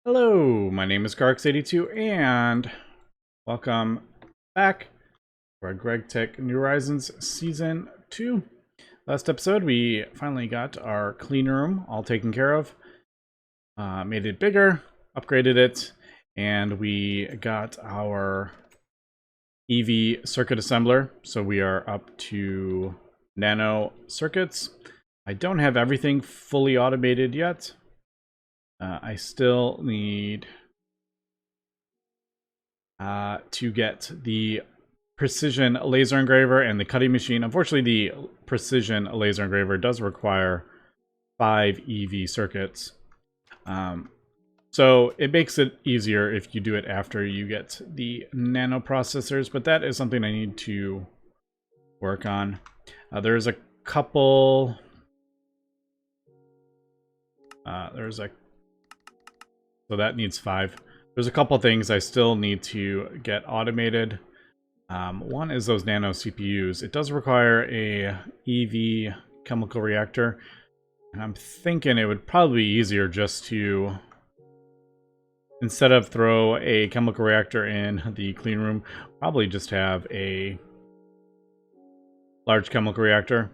Hello, my name is GregTech, and welcome back to our GregTech New Horizons Season 2. Last episode, we finally got our clean room all taken care of, made it bigger, upgraded it, and we got our EV circuit assembler, so we are up to nano circuits. I don't have everything fully automated yet. I still need to get the precision laser engraver and the cutting machine. Unfortunately, the precision laser engraver does require 5 EV circuits. So it makes it easier if you do it after you get the nano processors, but that is something I need to work on. There's a couple... So that needs 5. There's a couple things I still need to get automated. One is those nano CPUs. It does require a EV chemical reactor. And I'm thinking it would probably be easier just to, instead of throw a chemical reactor in the clean room, probably just have a large chemical reactor.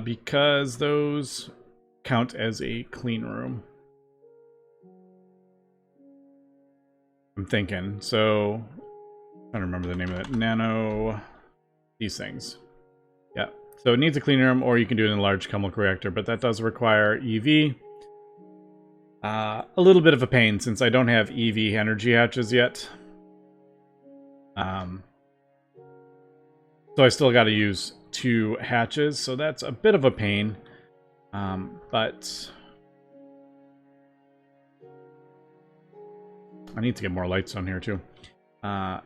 Because those count as a clean room. I'm thinking. So, I'm trying to remember the name of it. Nano... these things. Yeah. So it needs a clean room, or you can do it in a large chemical reactor, but that does require EV. A little bit of a pain, since I don't have EV energy hatches yet. So I still got to use 2 hatches, so that's a bit of a pain. But... I need to get more lights on here, too. Yeah,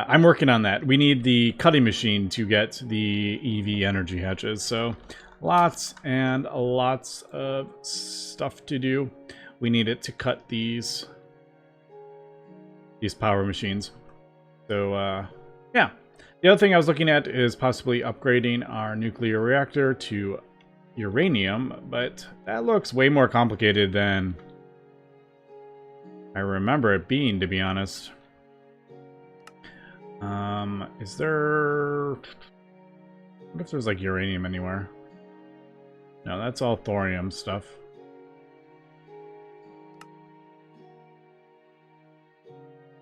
I'm working on that. We need the cutting machine to get the EV energy hatches, so lots and lots of stuff to do. We need it to cut these power machines. So, yeah. The other thing I was looking at is possibly upgrading our nuclear reactor to uranium, but that looks way more complicated than I remember it being, to be honest. Is there... I wonder if there's, like, uranium anywhere. No, that's all thorium stuff.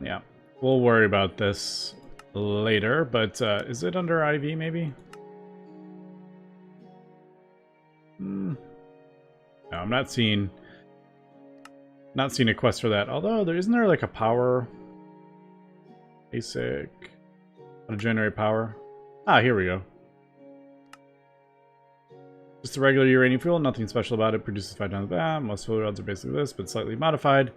Yeah, we'll worry about this later, but is it under IV, maybe? No, I'm not seeing a quest for that. Although, isn't there, like, a power... basic... how to generate power? Ah, here we go. Just a regular uranium fuel, nothing special about it. Produces 5 times the BAM. Most fuel rods are basically this, but slightly modified.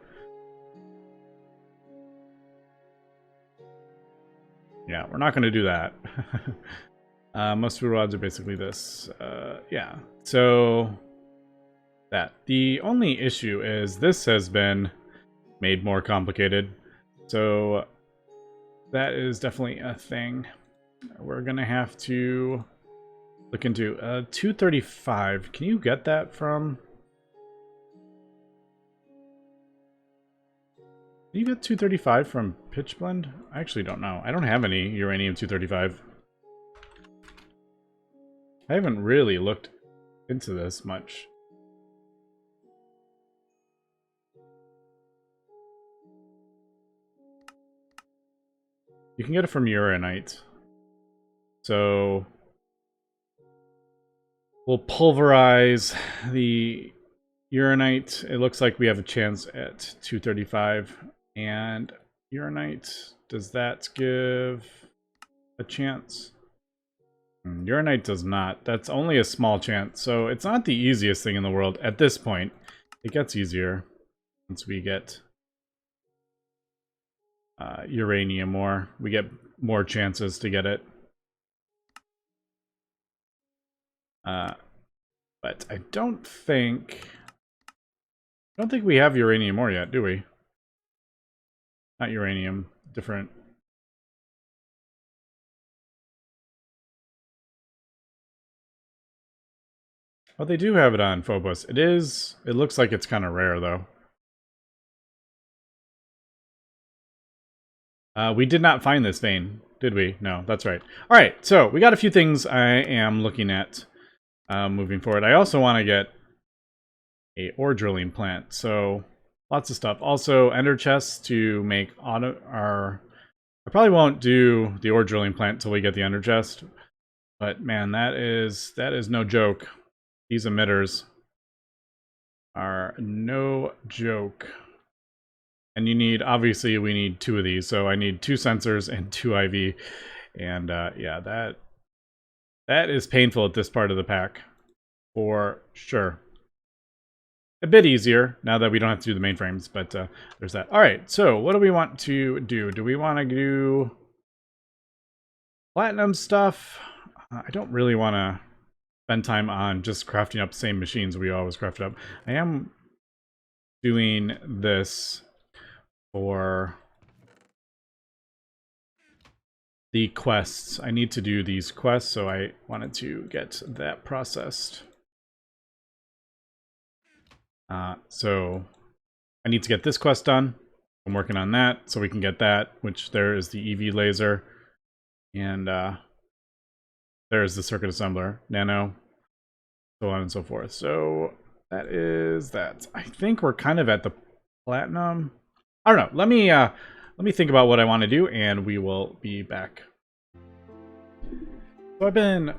Yeah, we're not going to do that. Most fuel rods are basically this. Yeah, so that. The only issue is this has been made more complicated. So that is definitely a thing we're going to have to look into. 235. Can you get that from... Can you get 235 from pitch blend? I actually don't know. I don't have any uranium 235. I haven't really looked into this much. You can get it from uranite. So we'll pulverize the uranite. It looks like we have a chance at 235. And uranite, does that give a chance? Uranite does not. That's only a small chance. So it's not the easiest thing in the world at this point. It gets easier once we get uranium more. We get more chances to get it. But I don't think we have uranium ore yet, do we? Not uranium, different. Oh, they do have it on Phobos. It looks like it's kind of rare, though. We did not find this vein, did we? No, that's right. All right, so we got a few things I am looking at moving forward. I also want to get a ore drilling plant, so lots of stuff. Also, ender chests to make I probably won't do the ore drilling plant until we get the ender chest, but man, that is no joke. These emitters are no joke. And you need, obviously, we need 2 of these, so I need 2 sensors and 2 IV. And yeah, that is painful at this part of the pack, for sure. A bit easier now that we don't have to do the mainframes, but there's that. All right, so what do we want to do? Do we want to do platinum stuff? I don't really want to spend time on just crafting up the same machines we always crafted up. I am doing this for the quests. I need to do these quests, so I wanted to get that processed. So I need to get this quest done. I'm working on that, so we can get that, which there is the EV laser. And there's the circuit assembler, nano, so on and so forth. So that is that. I think we're kind of at the platinum. I don't know. Let me think about what I want to do, and we will be back. So I've been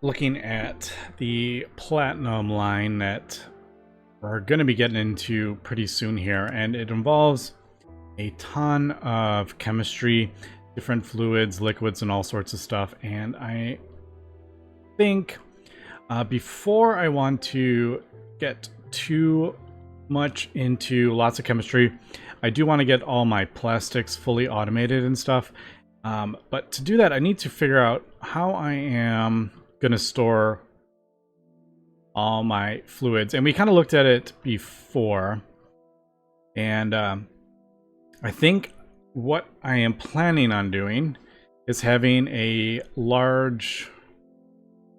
looking at the platinum line that we're going to be getting into pretty soon here, and it involves a ton of chemistry, different fluids, liquids, and all sorts of stuff. And I think before I want to get too much into lots of chemistry, I do want to get all my plastics fully automated and stuff. But to do that, I need to figure out how I am going to store all my fluids. And we kind of looked at it before. And I think what I am planning on doing is having a large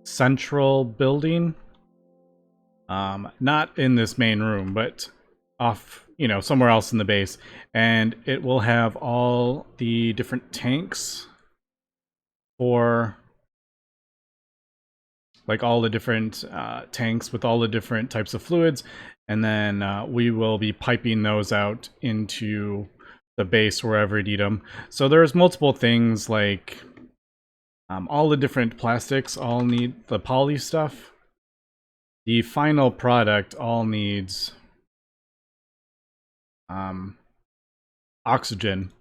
central building. Not in this main room, but off, somewhere else in the base. And it will have all the different tanks for, like, all the different tanks with all the different types of fluids. And then we will be piping those out into the base wherever you need them. So there's multiple things, like all the different plastics all need the poly stuff. The final product all needs oxygen.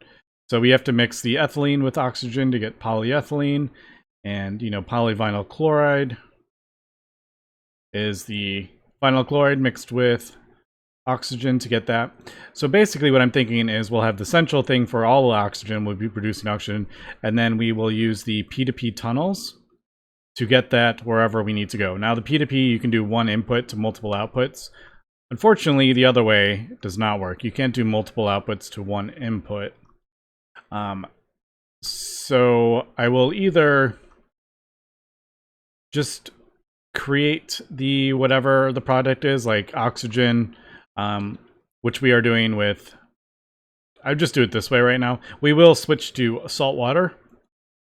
So we have to mix the ethylene with oxygen to get polyethylene. And, polyvinyl chloride is the vinyl chloride mixed with oxygen to get that. So basically what I'm thinking is we'll have the central thing for all the oxygen, we'll be producing oxygen, and then we will use the P2P tunnels to get that wherever we need to go. Now the P2P, you can do one input to multiple outputs. Unfortunately, the other way does not work. You can't do multiple outputs to one input. So I will either just create the whatever the product is, like oxygen, which we are doing with, I'll just do it this way right now. We will switch to salt water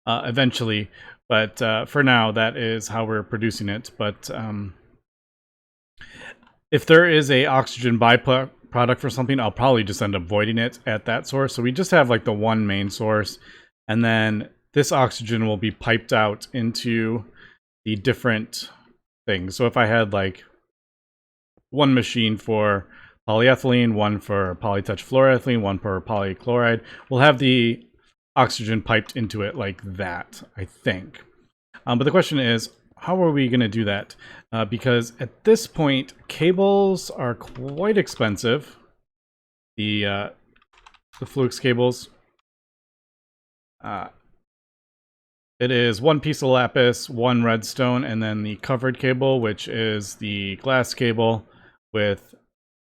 eventually, but for now that is how we're producing it. But if there is a oxygen byproduct for something, I'll probably just end up voiding it at that source. So we just have like the one main source, and then this oxygen will be piped out into the different things. So if I had like one machine for polyethylene, one for polytouch fluoroethylene, one for polychloride, we'll have the oxygen piped into it like that, I think. But the question is, how are we going to do that? Because at this point, cables are quite expensive. The Flux cables. It is one piece of lapis, one redstone, and then the covered cable, which is the glass cable with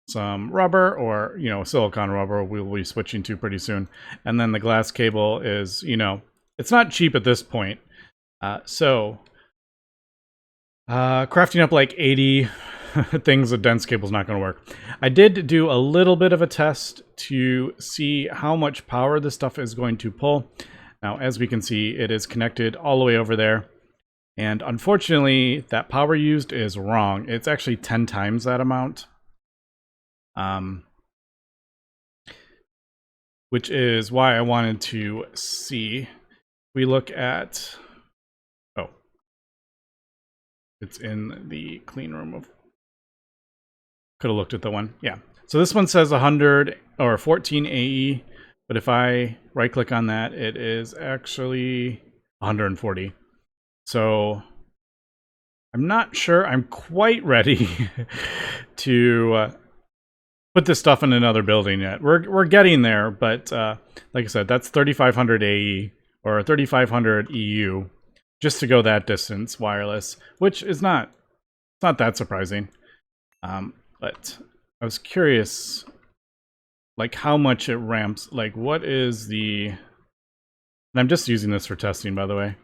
some rubber, or silicone rubber we'll be switching to pretty soon. And then the glass cable is, it's not cheap at this point. So Crafting up like 80 things with dense cable is not going to work. I did do a little bit of a test to see how much power this stuff is going to pull. Now, as we can see, it is connected all the way over there. And unfortunately, that power used is wrong. It's actually 10 times that amount. Which is why I wanted to see. We look at... Oh. It's in the clean room. Could have looked at the one. Yeah. So this one says 100 or 14 AE. But if I right-click on that, it is actually 140. So I'm not sure I'm quite ready to put this stuff in another building yet. We're getting there, but like I said, that's 3,500 AE or 3,500 EU just to go that distance wireless, which is not that surprising. But I was curious, like how much it ramps. Like what is the? And I'm just using this for testing, by the way.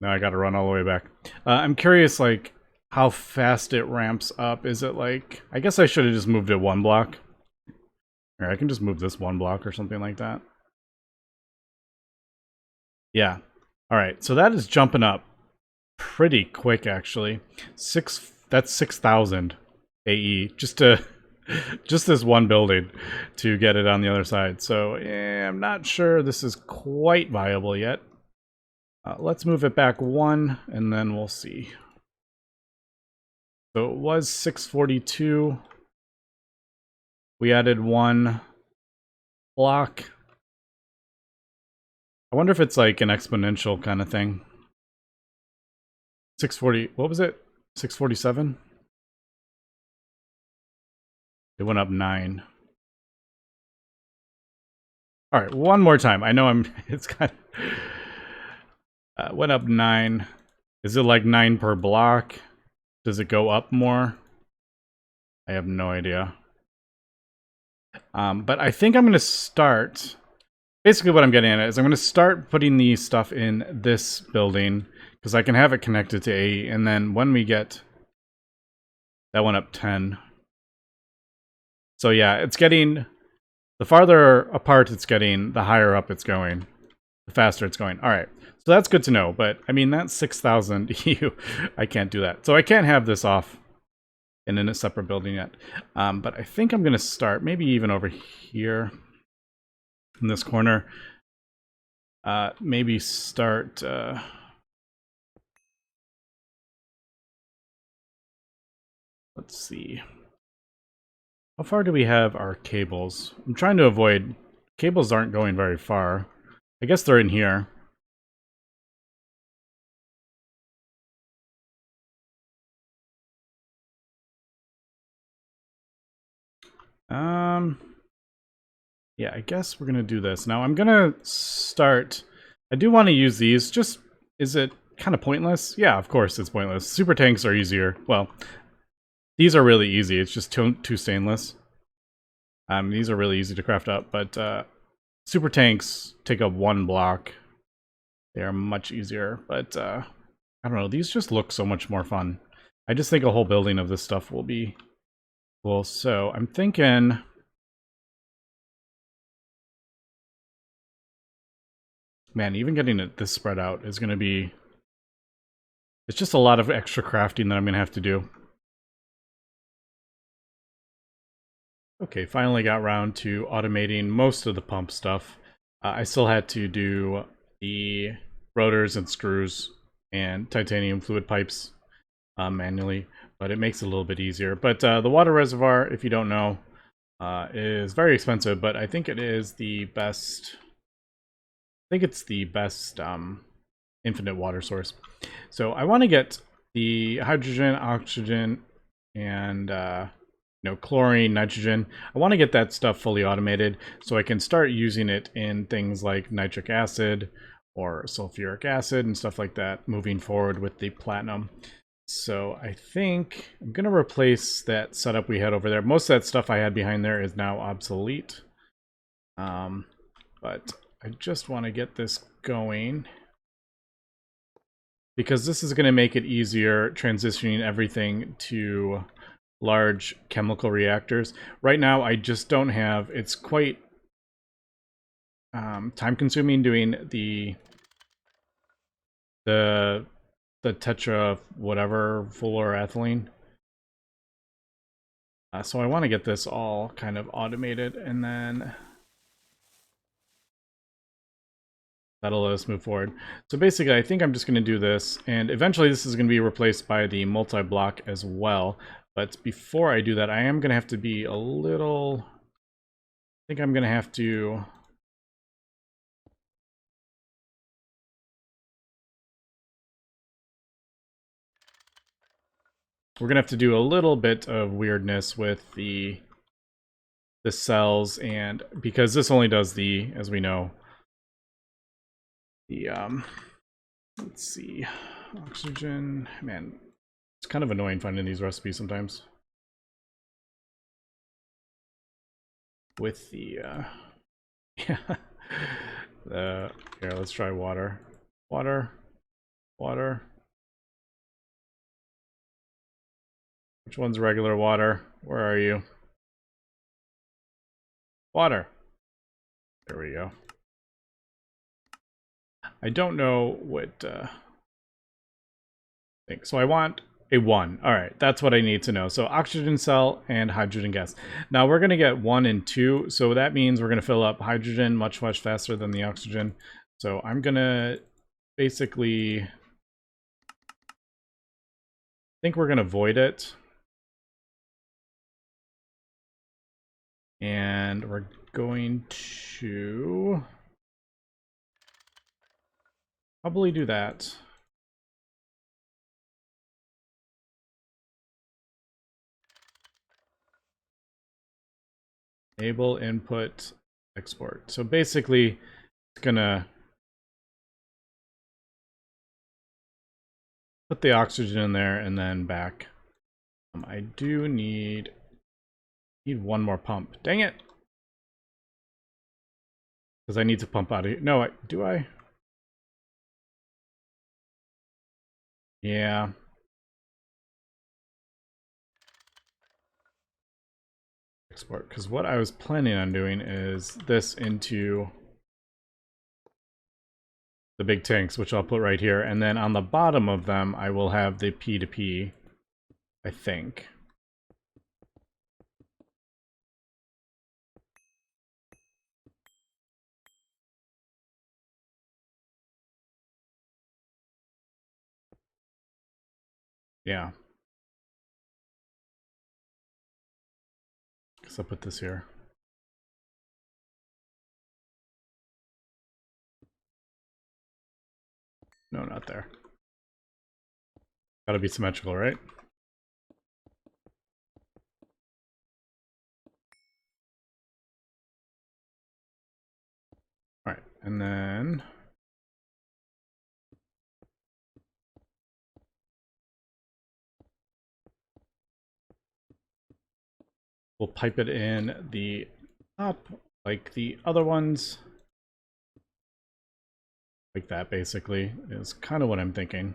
Now I got to run all the way back. I'm curious, like how fast it ramps up. Is it like? I guess I should have just moved it one block. Or I can just move this one block or something like that. Yeah. All right. So that is jumping up pretty quick, actually. That's 6,000 AE just this one building to get it on the other side. So yeah, I'm not sure this is quite viable yet. Let's move it back one, and then we'll see. So it was 642. We added one block. I wonder if it's like an exponential kind of thing. 640, what was it? 647? It went up 9. All right, one more time. I know it's kind of, went up 9. Is it like 9 per block? Does it go up more? I have no idea. But I think I'm going to start. Basically what I'm getting at is I'm going to start putting the stuff in this building because I can have it connected to 8, and then when we get... That went up 10. So yeah, it's getting... The farther apart it's getting, the higher up it's going. The faster it's going. Alright, so that's good to know, but I mean, that's 6,000 EU. I can't do that. So I can't have this off and in a separate building yet. But I think I'm going to start, maybe even over here in this corner. Maybe start... let's see. How far do we have our cables? I'm trying to avoid... Cables aren't going very far. I guess they're in here. Yeah, I guess we're gonna do this. Now I'm gonna start... I do want to use these, just... Is it kind of pointless? Yeah, of course it's pointless. Super tanks are easier. Well, these are really easy. It's just two stainless. These are really easy to craft up, but super tanks take up one block. They are much easier, but I don't know. These just look so much more fun. I just think a whole building of this stuff will be cool. So I'm thinking... Man, even getting it this spread out is going to be... It's just a lot of extra crafting that I'm going to have to do. Okay, finally got around to automating most of the pump stuff. I still had to do the rotors and screws and titanium fluid pipes manually, but it makes it a little bit easier. But the water reservoir, if you don't know, is very expensive, but I think it is the best... I think it's the best infinite water source. So I want to get the hydrogen, oxygen, and chlorine, nitrogen. I want to get that stuff fully automated so I can start using it in things like nitric acid or sulfuric acid and stuff like that moving forward with the platinum. So I think I'm going to replace that setup we had over there. Most of that stuff I had behind there is now obsolete. But I just want to get this going. because this is going to make it easier transitioning everything to large chemical reactors. Right now, I just don't have, it's quite time consuming doing the tetra whatever fluoroethylene. So I want to get this all kind of automated, and then that'll let us move forward. So basically, I think I'm just going to do this, and eventually this is going to be replaced by the multi-block as well. But before I do that, I am going to have to be a little... I think I'm going to have to... We're going to have to do a little bit of weirdness with the cells, and because this only does the, as we know, the let's see, oxygen. Man, it's kind of annoying finding these recipes sometimes with the yeah. Here, let's try water. Which one's regular water? Where are you? Water. There we go. I don't know what thing. So I want a 1. All right, that's what I need to know. So oxygen cell and hydrogen gas. Now we're going to get 1 and 2. So that means we're going to fill up hydrogen much faster than the oxygen. So I'm going to basically... I think we're going to void it. And we're going to probably do that. Enable input export. So basically, it's gonna put the oxygen in there and then back. I do need one more pump. Dang it! Because I need to pump out of here. No, do I? Yeah. Export. Because what I was planning on doing is this into the big tanks, which I'll put right here. And then on the bottom of them, I will have the P2P, I think. Yeah. Guess I'll put this here. No, not there. Gotta be symmetrical, right? All right, and then we'll pipe it in the top like the other ones. Like that, basically, is kind of what I'm thinking.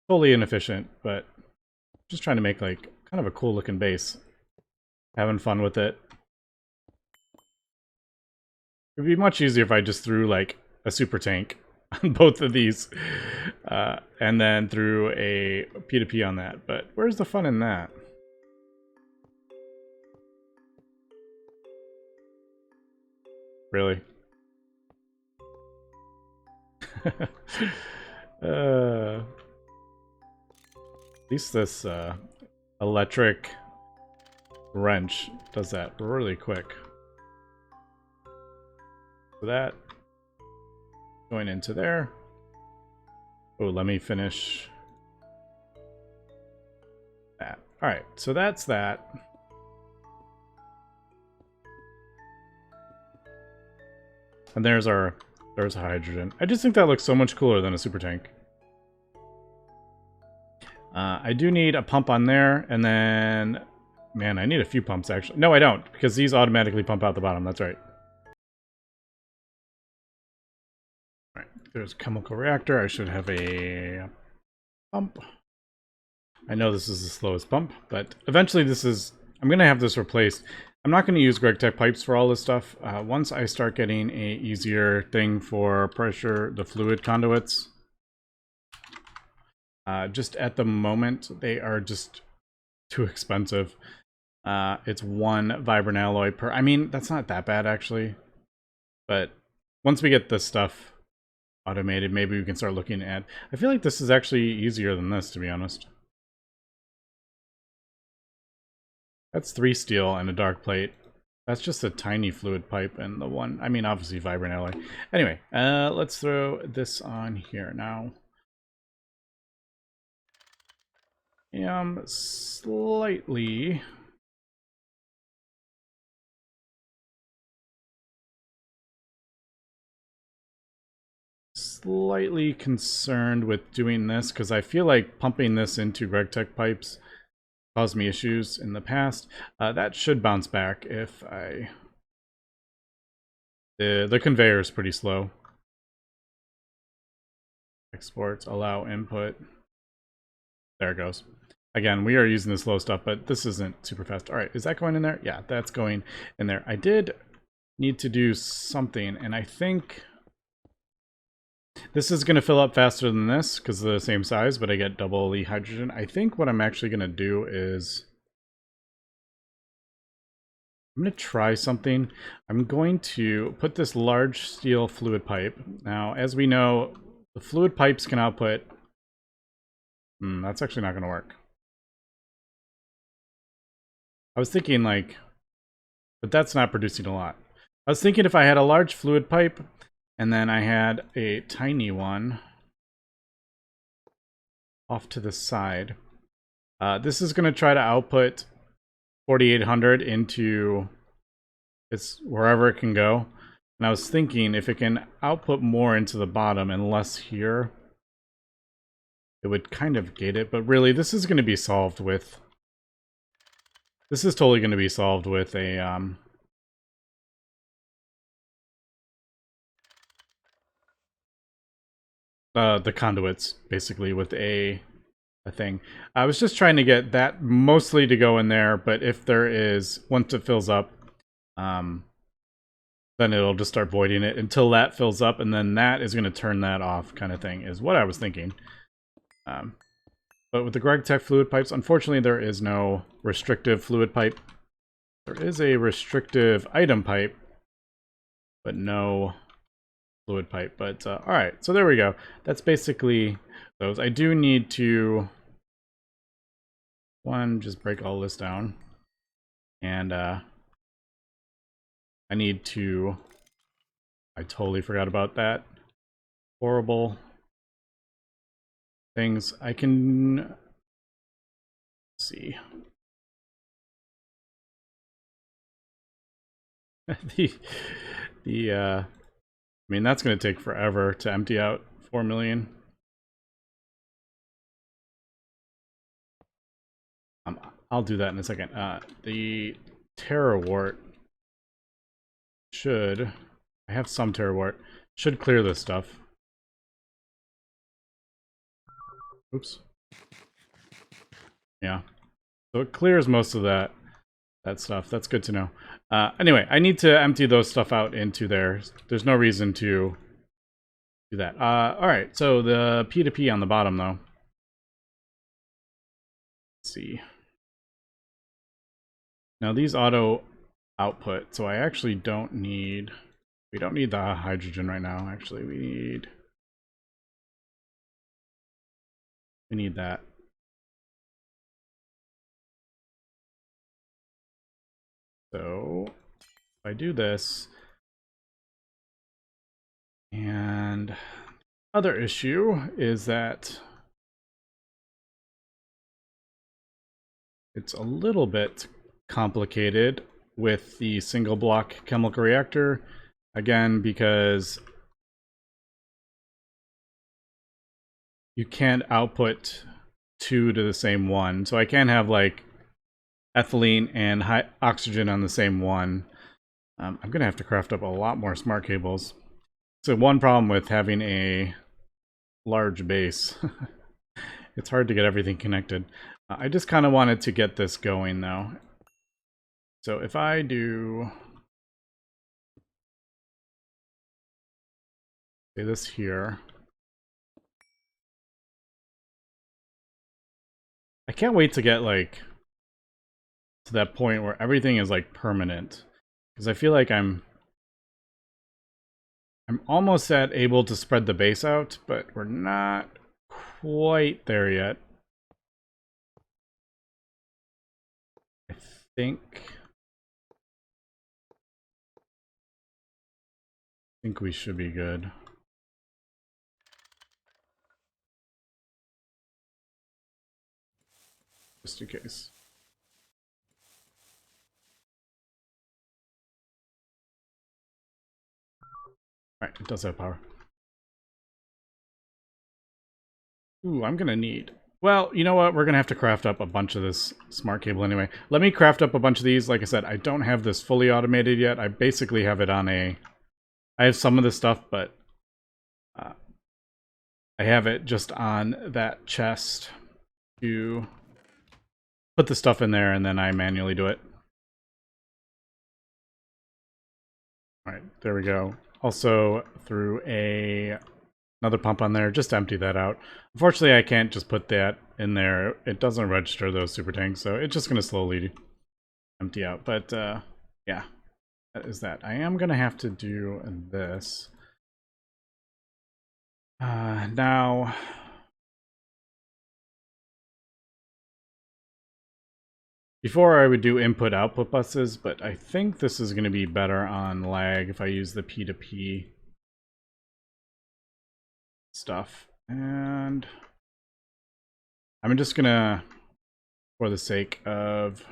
Totally inefficient, but just trying to make like kind of a cool looking base. Having fun with it. It'd be much easier if I just threw like a super tank on both of these and then threw a P2P on that, but where's the fun in that? Really? At least this electric wrench does that really quick. So that going into there. Oh, let me finish that. All right, so that's that. And there's hydrogen. I just think that looks so much cooler than a super tank. I do need a pump on there, and then, man, I need a few pumps actually. No, I don't, because these automatically pump out the bottom. That's right. There's a chemical reactor. I should have a pump. I know this is the slowest pump, but eventually I'm going to have this replaced. I'm not going to use GregTech pipes for all this stuff. Once I start getting a easier thing for pressure, the fluid conduits, just at the moment, they are just too expensive. It's one vibrant alloy per, I mean, that's not that bad actually, but once we get this stuff automated, maybe we can start looking at, I feel like this is actually easier than this, to be honest. That's 3 steel and a dark plate. That's just a tiny fluid pipe and the one, I mean, obviously vibrant alloy. Anyway, let's throw this on here now. Slightly concerned with doing this because I feel like pumping this into GregTech pipes caused me issues in the past. That should bounce back if I... The conveyor is pretty slow. Exports, allow input. There it goes. Again, we are using the slow stuff, but this isn't super fast. All right, is that going in there? Yeah, that's going in there. I did need to do something, and I think this is going to fill up faster than this because of the same size, but I get double the hydrogen. I think what I'm actually going to do is I'm going to try something. I'm going to put this large steel fluid pipe. Now, as we know, the fluid pipes can output... that's actually not going to work. I was thinking like... But that's not producing a lot. I was thinking if I had a large fluid pipe, and then I had a tiny one off to the side. This is going to try to output 4800 into wherever it can go. And I was thinking if it can output more into the bottom and less here, it would kind of gate it. But really, this is going to be solved with... This is totally going to be solved with a... the conduits, basically, with a thing. I was just trying to get that mostly to go in there, but if there is, once it fills up, then it'll just start voiding it until that fills up, and then that is going to turn that off, kind of thing, is what I was thinking. But with the GregTech fluid pipes, unfortunately, there is no restrictive fluid pipe. There is a restrictive item pipe, but no fluid pipe. But all right, so there we go. That's basically those. I do need to just break all this down, and I need to... I totally forgot about that. Horrible things. I can see I mean, that's going to take forever to empty out 4 million. I'll do that in a second. The Terrawart should... I have some Terrawart. Should clear this stuff. Oops. Yeah. So it clears most of that stuff. That's good to know. Anyway, I need to empty those stuff out into there. There's no reason to do that. Alright, so the P2P on the bottom, though. Let's see. Now these auto output, so I actually don't need... We don't need the hydrogen right now, actually. We need that. So if I do this, and other issue is that it's a little bit complicated with the single block chemical reactor, again, because you can't output 2 to the same one. So I can't have like ethylene and oxygen on the same one. I'm gonna have to craft up a lot more smart cables. So one problem with having a large base. It's hard to get everything connected. I just kind of wanted to get this going though. So if I do say this here, I can't wait to get like to that point where everything is like permanent, because I feel like I'm almost at able to spread the base out, but we're not quite there yet. I think we should be good. Just in case. Alright, it does have power. Ooh, I'm gonna need... Well, you know what? We're gonna have to craft up a bunch of this smart cable anyway. Let me craft up a bunch of these. Like I said, I don't have this fully automated yet. I basically have it on a... I have some of this stuff, but... I have it just on that chest to put the stuff in there, and then I manually do it. Alright, there we go. Also, through another pump on there, just to empty that out. Unfortunately, I can't just put that in there. It doesn't register those super tanks, so it's just going to slowly empty out. But, yeah, that is that. I am going to have to do this. Now... Before I would do input-output buses, but I think this is going to be better on lag if I use the P2P stuff. And I'm just going to, for the sake of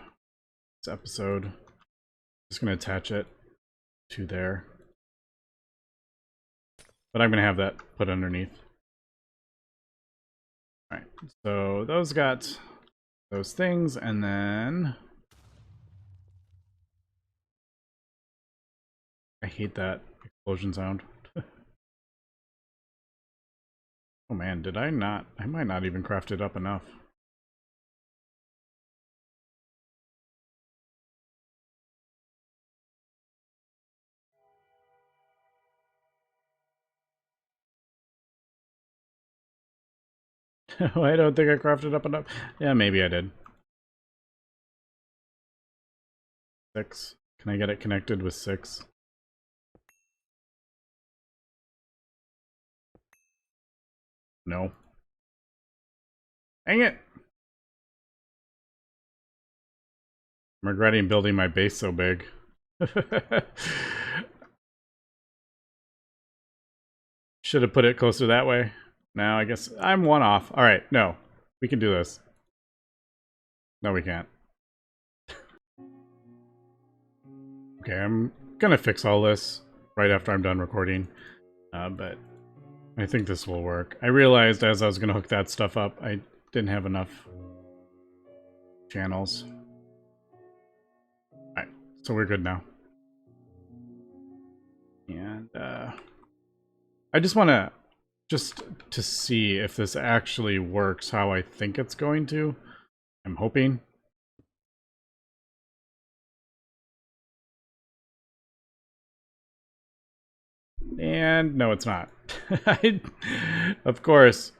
this episode, just going to attach it to there. But I'm going to have that put underneath. Alright, so those got those things, and then... I hate that explosion sound. Oh man, did I not? I might not even craft it up enough. I don't think I crafted up enough. Yeah, maybe I did. 6. Can I get it connected with 6? No. Dang it! I'm regretting building my base so big. Should have put it closer that way. Now I guess I'm one off. Alright, no. We can do this. No, we can't. Okay, I'm gonna fix all this right after I'm done recording. But I think this will work. I realized as I was gonna hook that stuff up, I didn't have enough channels. Alright, so we're good now. And I just want to see if this actually works how I think it's going to. I'm hoping. And no, it's not. Of course,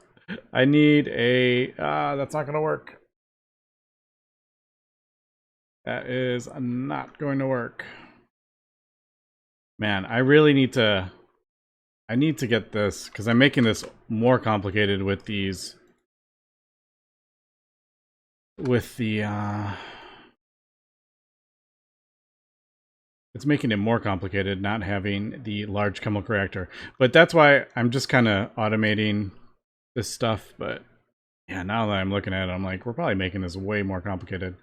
I need a... that's not going to work. That is not going to work. Man, I really need to... I need to get this, because I'm making this more complicated with these... With the... It's making it more complicated not having the large chemical reactor. But that's why I'm just kind of automating this stuff. But yeah, now that I'm looking at it, I'm like, we're probably making this way more complicated.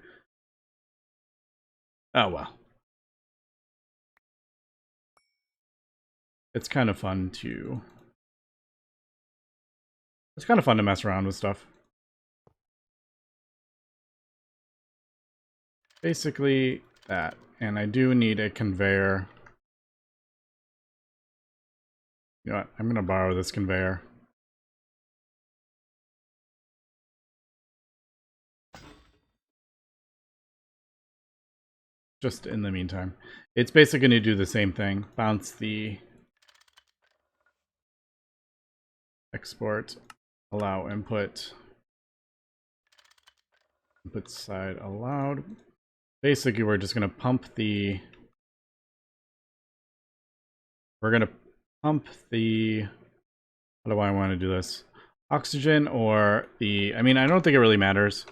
Oh well. It's kind of fun to... It's kind of fun to mess around with stuff. Basically that. And I do need a conveyor You know what? I'm gonna borrow this conveyor. Just in the meantime. It's basically going to do the same thing. Bounce the export, allow input, input side allowed. Basically, we're just going to pump the... We're going to pump the... How do I want to do this? Oxygen or the... I mean, I don't think it really matters.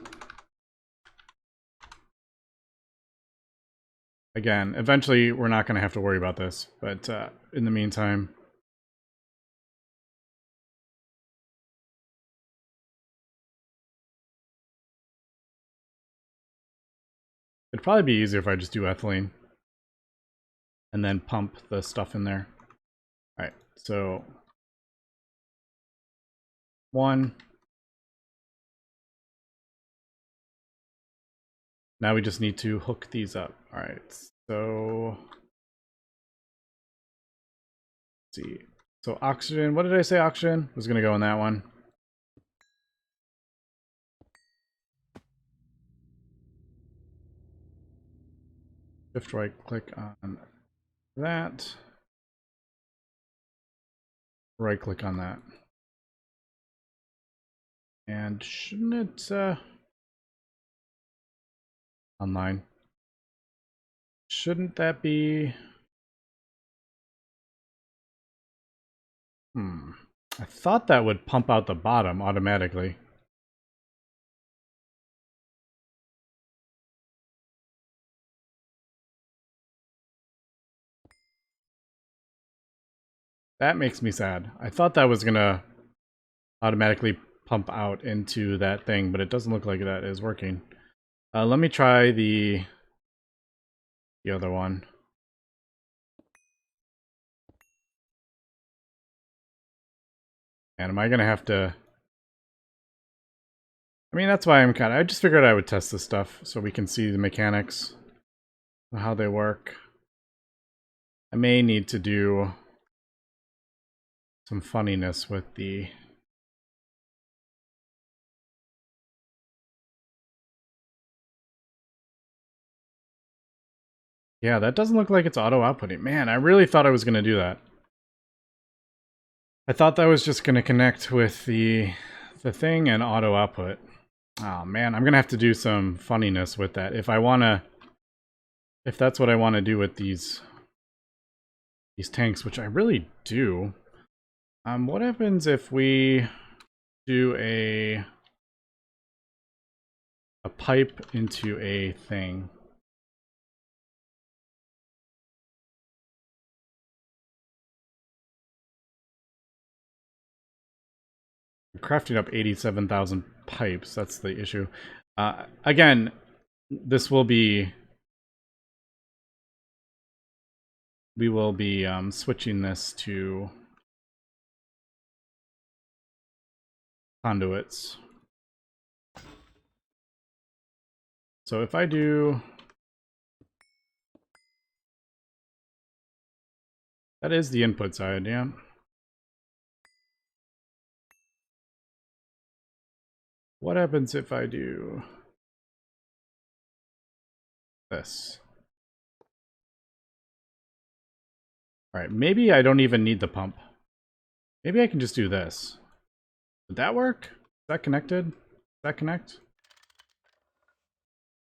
Again, eventually we're not going to have to worry about this, but in the meantime... It'd probably be easier if I just do ethylene. And then pump the stuff in there. Alright, so... 1. Now we just need to hook these up. Alright, so... Let's see. So oxygen, what did I say oxygen was going to go in that one? Shift right click on that. Right click on that. And shouldn't it... online. Shouldn't that be... I thought that would pump out the bottom automatically. That makes me sad. I thought that was gonna automatically pump out into that thing, but it doesn't look like that is working. Let me try the other one. And am I gonna have to... I mean, that's why I'm kind of... I just figured I would test this stuff so we can see the mechanics and how they work. I may need to do some funniness with the... Yeah, that doesn't look like it's auto-outputting. Man, I really thought I was going to do that. I thought that was just going to connect with the thing and auto-output. Oh man, I'm going to have to do some funniness with that. If I want to... If that's what I want to do with these tanks, which I really do. What happens if we do a pipe into a thing? Crafting up 87,000 pipes, that's the issue. Again, this will be... We will be switching this to conduits. So if I do... That is the input side, yeah. What happens if I do this? Alright, maybe I don't even need the pump. Maybe I can just do this. Would that work? Is that connected? Does that connect?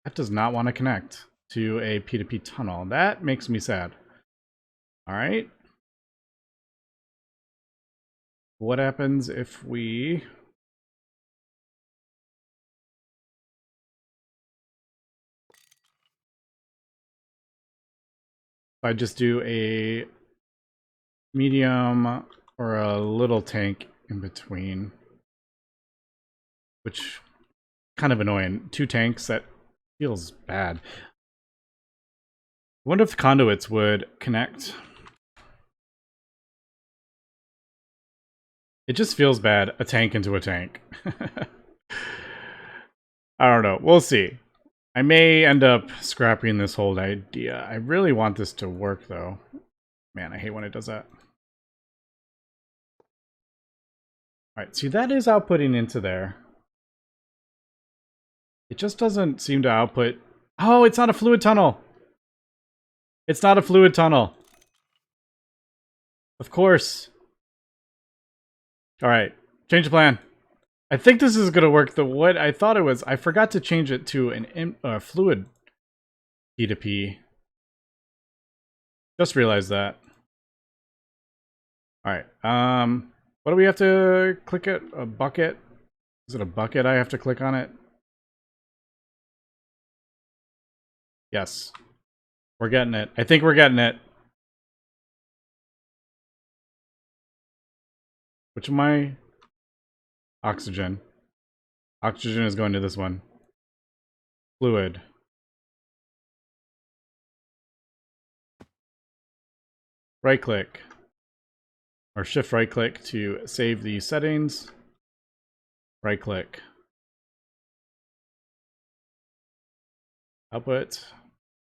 That does not want to connect to a P2P tunnel. That makes me sad. Alright. What happens if we... If I just do a medium or a little tank in between, which kind of annoying. 2 tanks, that feels bad. I wonder if the conduits would connect. It just feels bad, a tank into a tank. I don't know, we'll see. I may end up scrapping this whole idea. I really want this to work though. Man, I hate when it does that. Alright, see, that is outputting into there. It just doesn't seem to output. Oh, it's not a fluid tunnel. It's not a fluid tunnel. Of course. Alright, change the plan. I think this is going to work the way I thought it was. I forgot to change it to an fluid P2P. Just realized that. Alright, what do we have to click it? A bucket? Is it a bucket I have to click on it? Yes. We're getting it. I think we're getting it. Which am I? Oxygen. Oxygen is going to this one. Fluid. Right click. Or shift right click to save the settings. Right click. Output.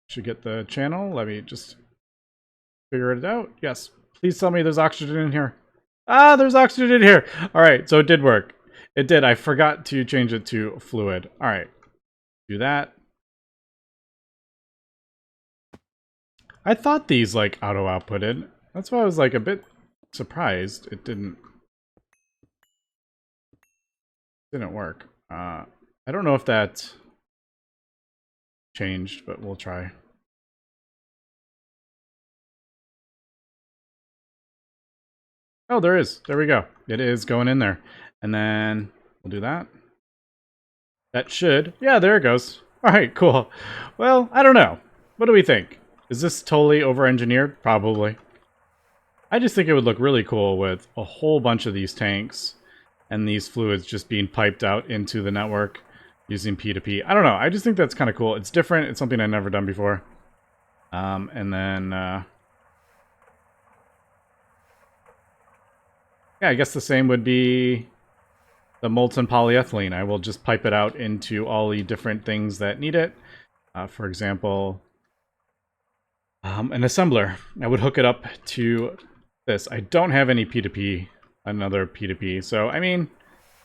Should get the channel. Let me just figure it out. Yes. Please tell me there's oxygen in here. Ah, there's oxygen in here. All right, so it did work. It did. I forgot to change it to fluid. All right. Do that. I thought these like auto outputted. That's why I was like a bit surprised it didn't work. I don't know if that changed, but we'll try. Oh, there is. There we go. It is going in there. And then we'll do that. That should. Yeah, there it goes. All right, cool. Well, I don't know. What do we think? Is this totally over-engineered? Probably. I just think it would look really cool with a whole bunch of these tanks and these fluids just being piped out into the network using P2P. I don't know. I just think that's kind of cool. It's different. It's something I've never done before. And then... yeah, I guess the same would be the molten polyethylene. I will just pipe it out into all the different things that need it. For example, an assembler. I would hook it up to this. I don't have any P2P, another P2P. So, I mean,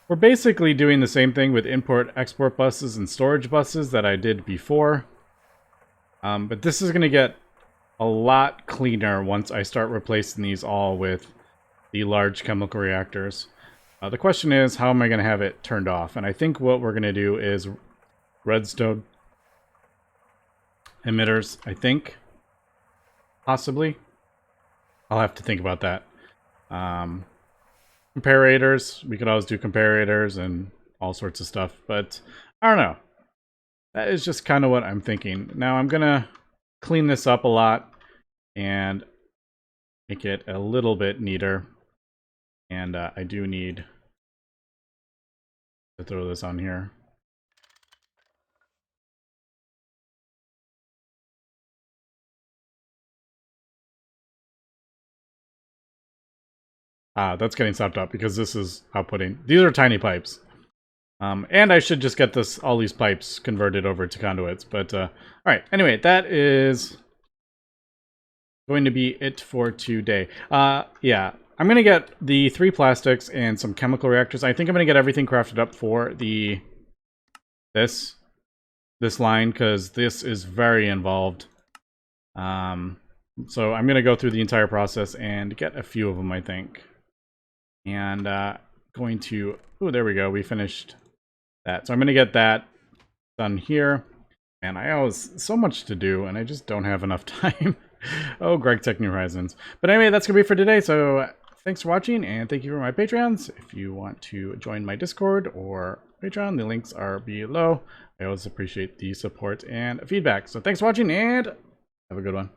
we're basically doing the same thing with import-export buses and storage buses that I did before. But this is going to get a lot cleaner once I start replacing these all with the large chemical reactors. The question is, how am I going to have it turned off? And I think what we're going to do is redstone emitters, I think. Possibly. I'll have to think about that. Comparators. We could always do comparators and all sorts of stuff. But I don't know. That is just kind of what I'm thinking. Now I'm going to clean this up a lot and make it a little bit neater. And I do need to throw this on here. That's getting stopped up because this is outputting. These are tiny pipes. And I should just get all these pipes converted over to conduits. But, all right. Anyway, that is going to be it for today. Yeah. I'm going to get the 3 plastics and some chemical reactors. I think I'm going to get everything crafted up for this line because this is very involved. So I'm going to go through the entire process and get a few of them, I think. And going to... Oh, there we go. We finished that. So I'm going to get that done here. And I have so much to do, and I just don't have enough time. Oh, GregTech New Horizons. But anyway, that's going to be it for today. So... thanks for watching, and thank you for my Patreons. If you want to join my Discord or Patreon, the links are below. I always appreciate the support and feedback. So thanks for watching, and have a good one.